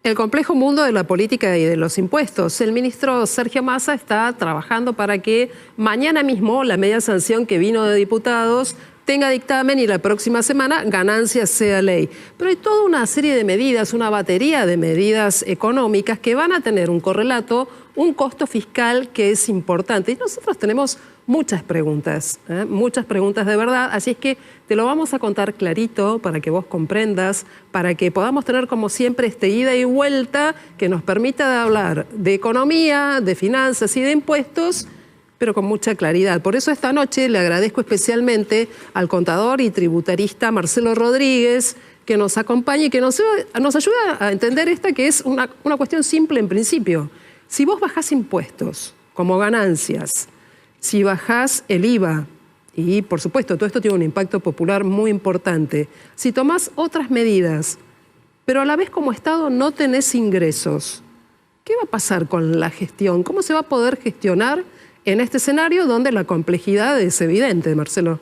El complejo mundo de la política y de los impuestos. El ministro Sergio Massa está trabajando para que mañana mismo la media sanción que vino de diputados tenga dictamen y la próxima semana ganancias sea ley. Pero hay toda una serie de medidas, una batería de medidas económicas que van a tener un correlato, un costo fiscal que es importante. Y nosotros tenemos muchas preguntas de verdad, así es que te lo vamos a contar clarito para que vos comprendas, para que podamos tener como siempre este ida y vuelta que nos permita hablar de economía, de finanzas y de impuestos, pero con mucha claridad. Por eso esta noche le agradezco especialmente al contador y tributarista Marcelo Rodríguez que nos acompañe y que nos ayuda a entender esta que es una cuestión simple en principio. Si vos bajás impuestos como ganancias, si bajás el IVA, y por supuesto todo esto tiene un impacto popular muy importante, si tomás otras medidas, pero a la vez como Estado no tenés ingresos, ¿qué va a pasar con la gestión? ¿Cómo se va a poder gestionar en este escenario donde la complejidad es evidente, Marcelo?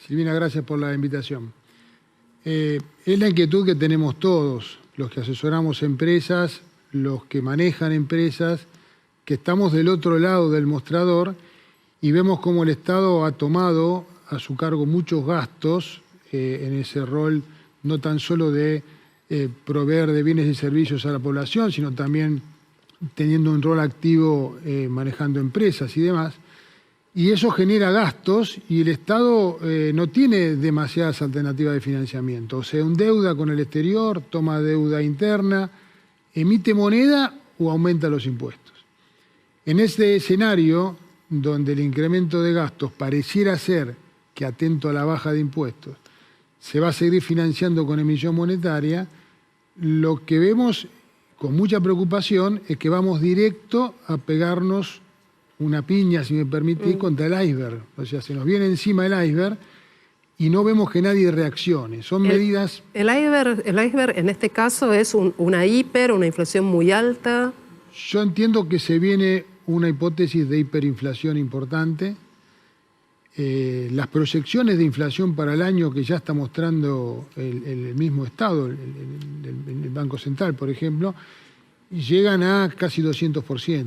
Silvina, gracias por la invitación. Es la inquietud que tenemos todos, los que asesoramos empresas, los que manejan empresas, que estamos del otro lado del mostrador y vemos cómo el Estado ha tomado a su cargo muchos gastos en ese rol, no tan solo de proveer de bienes y servicios a la población, sino también teniendo un rol activo manejando empresas y demás. Y eso genera gastos y el Estado no tiene demasiadas alternativas de financiamiento. O se endeuda con el exterior, toma deuda interna, emite moneda o aumenta los impuestos. En este escenario, donde el incremento de gastos pareciera ser que, atento a la baja de impuestos, se va a seguir financiando con emisión monetaria, lo que vemos con mucha preocupación es que vamos directo a pegarnos una piña, si me permitís, contra el iceberg. O sea, se nos viene encima el iceberg y no vemos que nadie reaccione. Son medidas... El iceberg en este caso es una inflación muy alta. Yo entiendo que se viene una hipótesis de hiperinflación importante. Las proyecciones de inflación para el año que ya está mostrando el mismo Estado, el Banco Central, por ejemplo, llegan a casi 200%.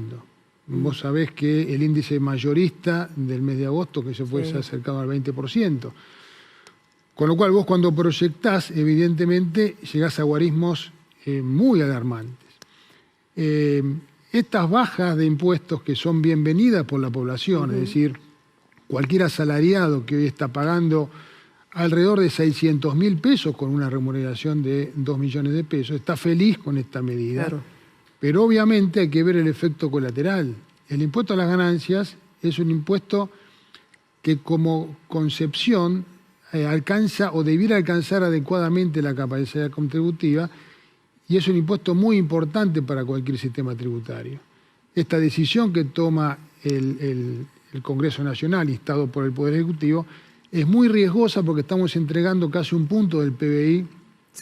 Vos sabés que el índice mayorista del mes de agosto, que se fue acercado al 20%. Con lo cual vos cuando proyectás, evidentemente, llegás a guarismos muy alarmantes. Estas bajas de impuestos que son bienvenidas por la población, es decir, cualquier asalariado que hoy está pagando alrededor de 600.000 pesos con una remuneración de 2 millones de pesos, está feliz con esta medida. Claro. Pero obviamente hay que ver el efecto colateral. El impuesto a las ganancias es un impuesto que como concepción alcanza o debiera alcanzar adecuadamente la capacidad contributiva y es un impuesto muy importante para cualquier sistema tributario. Esta decisión que toma el Congreso Nacional, instado por el Poder Ejecutivo, es muy riesgosa porque estamos entregando casi un punto del PBI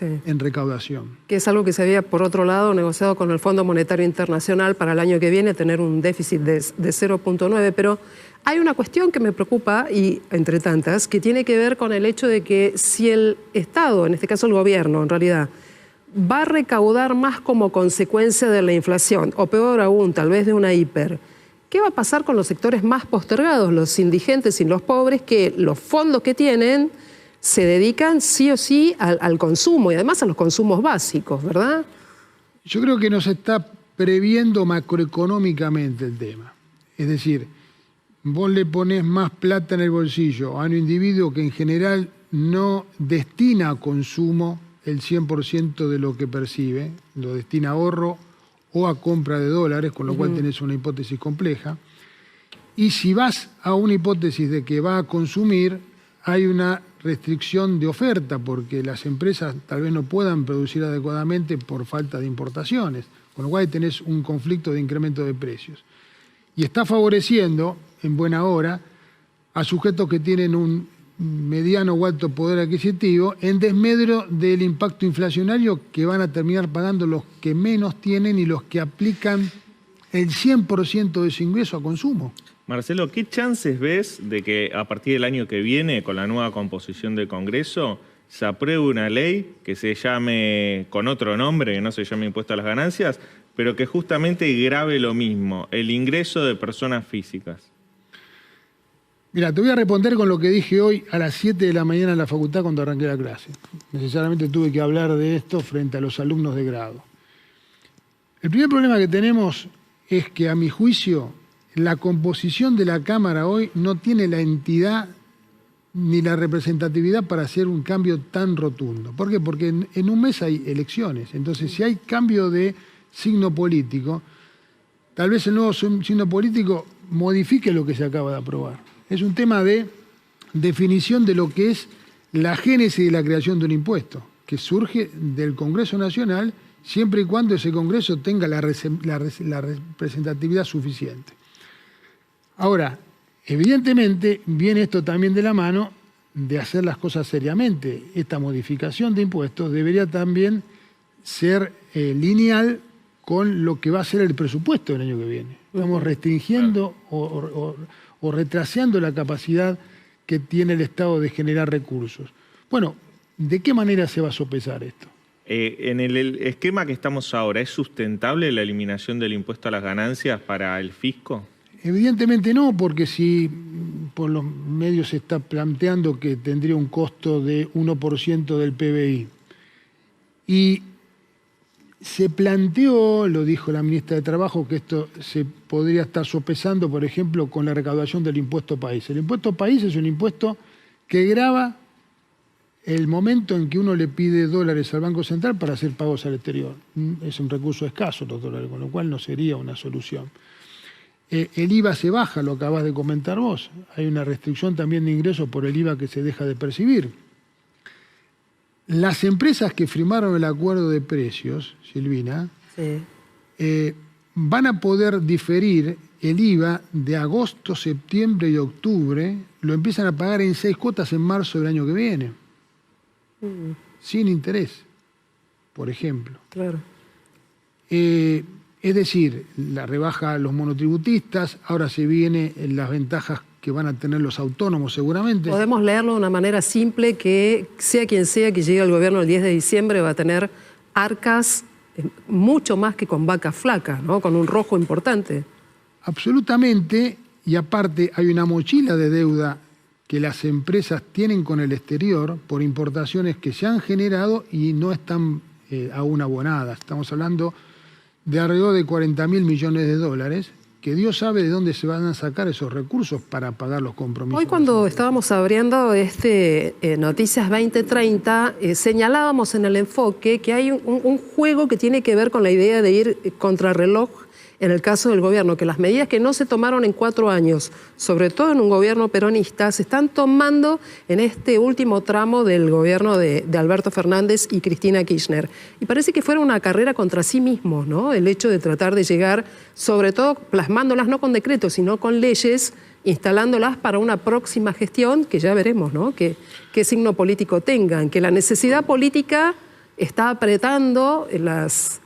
en recaudación. Que es algo que se había, por otro lado, negociado con el Fondo Monetario Internacional para el año que viene, tener un déficit de 0,9, pero hay una cuestión que me preocupa, y entre tantas, que tiene que ver con el hecho de que si el Estado, en este caso el gobierno, en realidad, va a recaudar más como consecuencia de la inflación, o peor aún, tal vez de una hiper, ¿qué va a pasar con los sectores más postergados, los indigentes y los pobres, que los fondos que tienen se dedican sí o sí al consumo y además a los consumos básicos, ¿verdad? Yo creo que nos está previendo macroeconómicamente el tema. Es decir, vos le ponés más plata en el bolsillo a un individuo que en general no destina a consumo el 100% de lo que percibe, lo destina a ahorro o a compra de dólares, con lo cual tenés una hipótesis compleja. Y si vas a una hipótesis de que va a consumir, hay una restricción de oferta, porque las empresas tal vez no puedan producir adecuadamente por falta de importaciones, con lo cual tenés un conflicto de incremento de precios. Y está favoreciendo, en buena hora, a sujetos que tienen un mediano o alto poder adquisitivo, en desmedro del impacto inflacionario que van a terminar pagando los que menos tienen y los que aplican el 100% de su ingreso a consumo. Marcelo, ¿qué chances ves de que a partir del año que viene, con la nueva composición del Congreso, se apruebe una ley que se llame con otro nombre, que no se llame impuesto a las ganancias, pero que justamente grave lo mismo, el ingreso de personas físicas? Mira, te voy a responder con lo que dije hoy a las 7 de la mañana en la facultad cuando arranqué la clase. Necesariamente tuve que hablar de esto frente a los alumnos de grado. El primer problema que tenemos es que, a mi juicio, la composición de la Cámara hoy no tiene la entidad ni la representatividad para hacer un cambio tan rotundo. ¿Por qué? Porque en un mes hay elecciones. Entonces, si hay cambio de signo político, tal vez el nuevo signo político modifique lo que se acaba de aprobar. Es un tema de definición de lo que es la génesis de la creación de un impuesto, que surge del Congreso Nacional siempre y cuando ese Congreso tenga la representatividad suficiente. Ahora, evidentemente viene esto también de la mano de hacer las cosas seriamente. Esta modificación de impuestos debería también ser lineal con lo que va a ser el presupuesto del año que viene. Estamos restringiendo o retrasando la capacidad que tiene el Estado de generar recursos. Bueno, ¿de qué manera se va a sopesar esto? En el esquema que estamos ahora, ¿es sustentable la eliminación del impuesto a las ganancias para el fisco? Evidentemente no, porque si por los medios se está planteando que tendría un costo de 1% del PBI y se planteó, lo dijo la ministra de Trabajo, que esto se podría estar sopesando, por ejemplo, con la recaudación del impuesto país. El impuesto país es un impuesto que grava el momento en que uno le pide dólares al Banco Central para hacer pagos al exterior. Es un recurso escaso los dólares, con lo cual no sería una solución. El IVA se baja, lo acabas de comentar vos. Hay una restricción también de ingresos por el IVA que se deja de percibir. Las empresas que firmaron el acuerdo de precios, Silvina, sí, van a poder diferir el IVA de agosto, septiembre y octubre, lo empiezan a pagar en 6 cuotas en marzo del año que viene, sin interés, por ejemplo. Claro. Es decir, la rebaja a los monotributistas, ahora se vienen las ventajas que van a tener los autónomos seguramente. Podemos leerlo de una manera simple, que sea quien sea que llegue al gobierno el 10 de diciembre va a tener arcas mucho más que con vacas flacas, ¿no? Con un rojo importante. Absolutamente, y aparte hay una mochila de deuda que las empresas tienen con el exterior por importaciones que se han generado y no están aún abonadas. Estamos hablando de alrededor de 40.000 millones de dólares, que Dios sabe de dónde se van a sacar esos recursos para pagar los compromisos. Hoy cuando estábamos abriendo Noticias 2030, señalábamos en el enfoque que hay un juego que tiene que ver con la idea de ir contrarreloj en el caso del gobierno, que las medidas que no se tomaron en 4 años, sobre todo en un gobierno peronista, se están tomando en este último tramo del gobierno de Alberto Fernández y Cristina Kirchner. Y parece que fuera una carrera contra sí mismos, ¿no? El hecho de tratar de llegar, sobre todo plasmándolas no con decretos, sino con leyes, instalándolas para una próxima gestión, que ya veremos, ¿no? Qué signo político tengan, que la necesidad política está apretando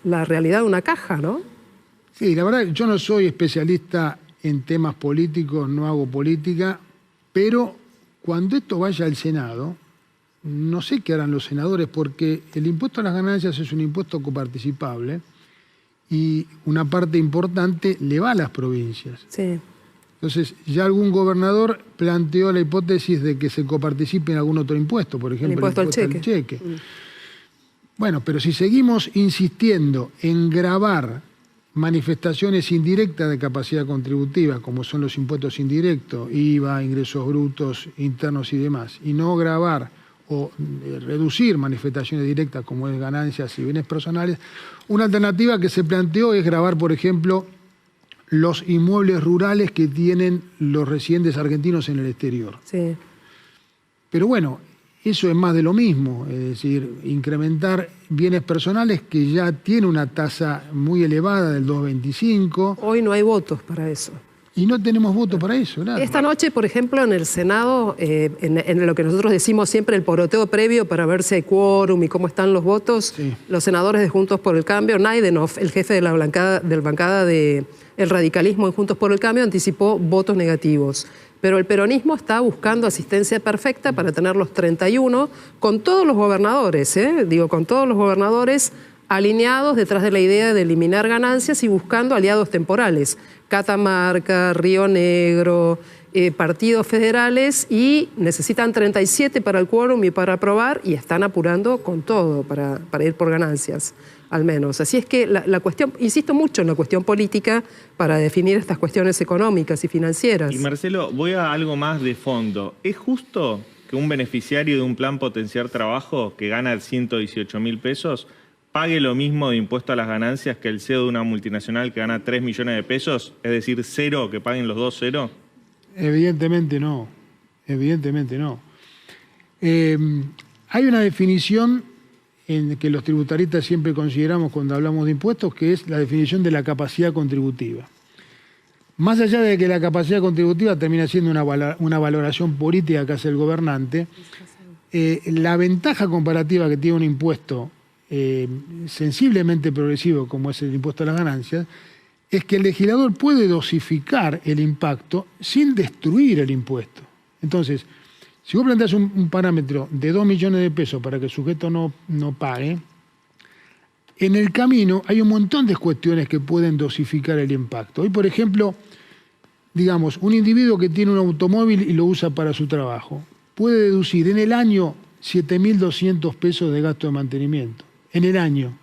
la realidad de una caja, ¿no? Sí, la verdad, yo no soy especialista en temas políticos, no hago política, pero cuando esto vaya al Senado, no sé qué harán los senadores, porque el impuesto a las ganancias es un impuesto coparticipable y una parte importante le va a las provincias. Sí. Entonces, ya algún gobernador planteó la hipótesis de que se coparticipe en algún otro impuesto, por ejemplo, el impuesto al cheque. Bueno, pero si seguimos insistiendo en gravar manifestaciones indirectas de capacidad contributiva, como son los impuestos indirectos, IVA, ingresos brutos, internos y demás, y no gravar o reducir manifestaciones directas como es ganancias y bienes personales, una alternativa que se planteó es gravar, por ejemplo, los inmuebles rurales que tienen los residentes argentinos en el exterior. Sí. Pero bueno, eso es más de lo mismo, es decir, incrementar bienes personales que ya tiene una tasa muy elevada del 2,25. Hoy no hay votos para eso. Y no tenemos voto para eso, nada. Esta noche, por ejemplo, en el Senado, en lo que nosotros decimos siempre el poroteo previo para ver si hay quórum y cómo están los votos, Sí. los senadores de Juntos por el Cambio, Naidenov, el jefe de la bancada del radicalismo en Juntos por el Cambio, anticipó votos negativos. Pero el peronismo está buscando asistencia perfecta para tener los 31 con todos los gobernadores, con todos los gobernadores alineados detrás de la idea de eliminar ganancias y buscando aliados temporales. Catamarca, Río Negro, partidos federales, y necesitan 37 para el quórum y para aprobar, y están apurando con todo para ir por ganancias, al menos. Así es que la cuestión, insisto mucho en la cuestión política para definir estas cuestiones económicas y financieras. Y Marcelo, voy a algo más de fondo. ¿Es justo que un beneficiario de un plan Potenciar Trabajo que gana 118.000 pesos pague lo mismo de impuesto a las ganancias que el CEO de una multinacional que gana 3 millones de pesos? Es decir, cero, que paguen los dos cero. Evidentemente no. Evidentemente no. Hay una definición en que los tributaristas siempre consideramos cuando hablamos de impuestos, que es la definición de la capacidad contributiva. Más allá de que la capacidad contributiva termina siendo una valoración política que hace el gobernante, la ventaja comparativa que tiene un impuesto sensiblemente progresivo como es el impuesto a las ganancias, es que el legislador puede dosificar el impacto sin destruir el impuesto. Entonces, si vos planteás un parámetro de 2 millones de pesos para que el sujeto no pague, en el camino hay un montón de cuestiones que pueden dosificar el impacto. Hoy, por ejemplo, digamos, un individuo que tiene un automóvil y lo usa para su trabajo, puede deducir en el año 7.200 pesos de gasto de mantenimiento. En el año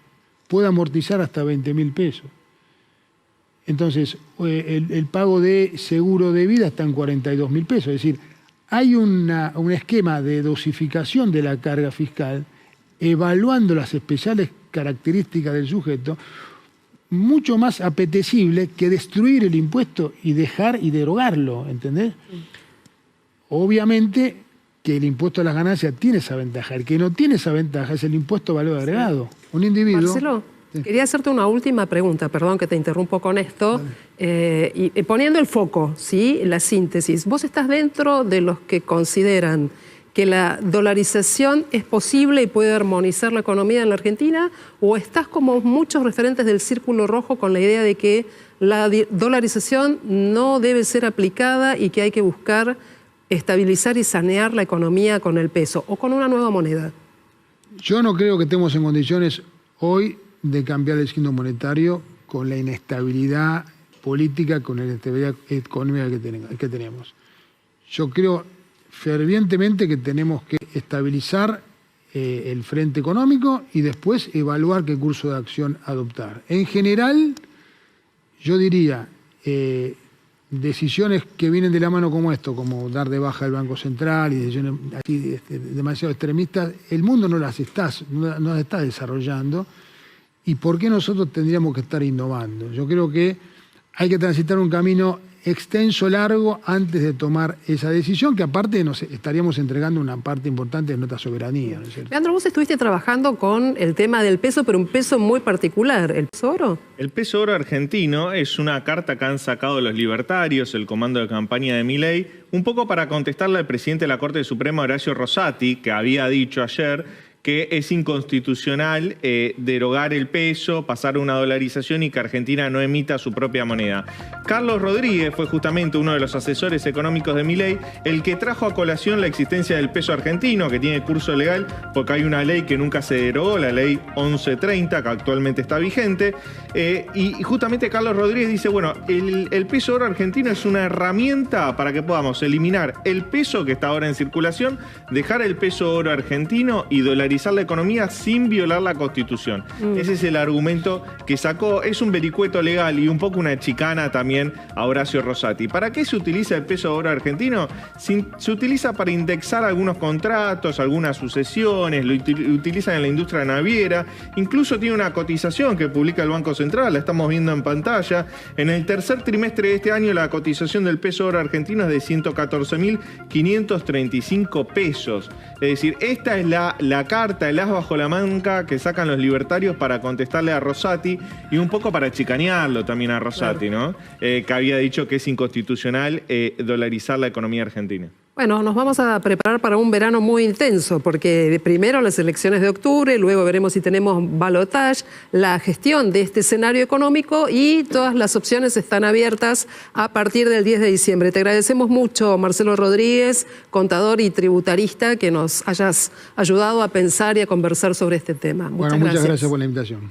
puede amortizar hasta 20.000 pesos. Entonces, el pago de seguro de vida está en 42.000 pesos. Es decir, hay un esquema de dosificación de la carga fiscal, evaluando las especiales características del sujeto, mucho más apetecible que destruir el impuesto y dejar y derogarlo, ¿entendés? Obviamente que el impuesto a las ganancias tiene esa ventaja. El que no tiene esa ventaja es el impuesto a valor agregado. Un individuo... Marcelo, quería hacerte una última pregunta, perdón que te interrumpo con esto, y poniendo el foco, ¿sí? La síntesis. ¿Vos estás dentro de los que consideran que la dolarización es posible y puede armonizar la economía en la Argentina, o estás como muchos referentes del Círculo Rojo con la idea de que la dolarización no debe ser aplicada y que hay que buscar estabilizar y sanear la economía con el peso o con una nueva moneda? Yo no creo que estemos en condiciones hoy de cambiar el signo monetario con la inestabilidad política, con la inestabilidad económica que tenemos. Yo creo fervientemente que tenemos que estabilizar el frente económico y después evaluar qué curso de acción adoptar. En general, yo diría, decisiones que vienen de la mano como esto, como dar de baja el Banco Central y decisiones así, demasiado extremistas, el mundo no las está desarrollando. ¿Y por qué nosotros tendríamos que estar innovando? Yo creo que hay que transitar un camino extenso, largo, antes de tomar esa decisión, que aparte nos estaríamos entregando una parte importante de nuestra soberanía, ¿no es cierto? Leandro, vos estuviste trabajando con el tema del peso, pero un peso muy particular, ¿el peso oro? El peso oro argentino es una carta que han sacado los libertarios, el comando de campaña de Milei, un poco para contestarle al presidente de la Corte Suprema, Horacio Rosati, que había dicho ayer que es inconstitucional derogar el peso, pasar a una dolarización y que Argentina no emita su propia moneda. Carlos Rodríguez fue justamente uno de los asesores económicos de Milei el que trajo a colación la existencia del peso argentino, que tiene curso legal porque hay una ley que nunca se derogó, la ley 1130, que actualmente está vigente, y justamente Carlos Rodríguez dice, bueno, el peso oro argentino es una herramienta para que podamos eliminar el peso que está ahora en circulación, dejar el peso oro argentino y dolarizar la economía sin violar la Constitución. Ese es el argumento que sacó. Es un vericueto legal y un poco una chicana también a Horacio Rosati. ¿Para qué se utiliza el peso oro argentino? Se utiliza para indexar algunos contratos, algunas sucesiones, lo utilizan en la industria naviera, incluso tiene una cotización que publica el Banco Central, la estamos viendo en pantalla. En el tercer trimestre de este año la cotización del peso oro argentino es de 114.535 pesos. Es decir, esta es la cara carta, el as bajo la manga que sacan los libertarios para contestarle a Rosati y un poco para chicanearlo también a Rosati, ¿no? Que había dicho que es inconstitucional dolarizar la economía argentina. Bueno, nos vamos a preparar para un verano muy intenso, porque primero las elecciones de octubre, luego veremos si tenemos balotaje, la gestión de este escenario económico y todas las opciones están abiertas a partir del 10 de diciembre. Te agradecemos mucho, Marcelo Rodríguez, contador y tributarista, que nos hayas ayudado a pensar y a conversar sobre este tema. Muchas gracias por la invitación.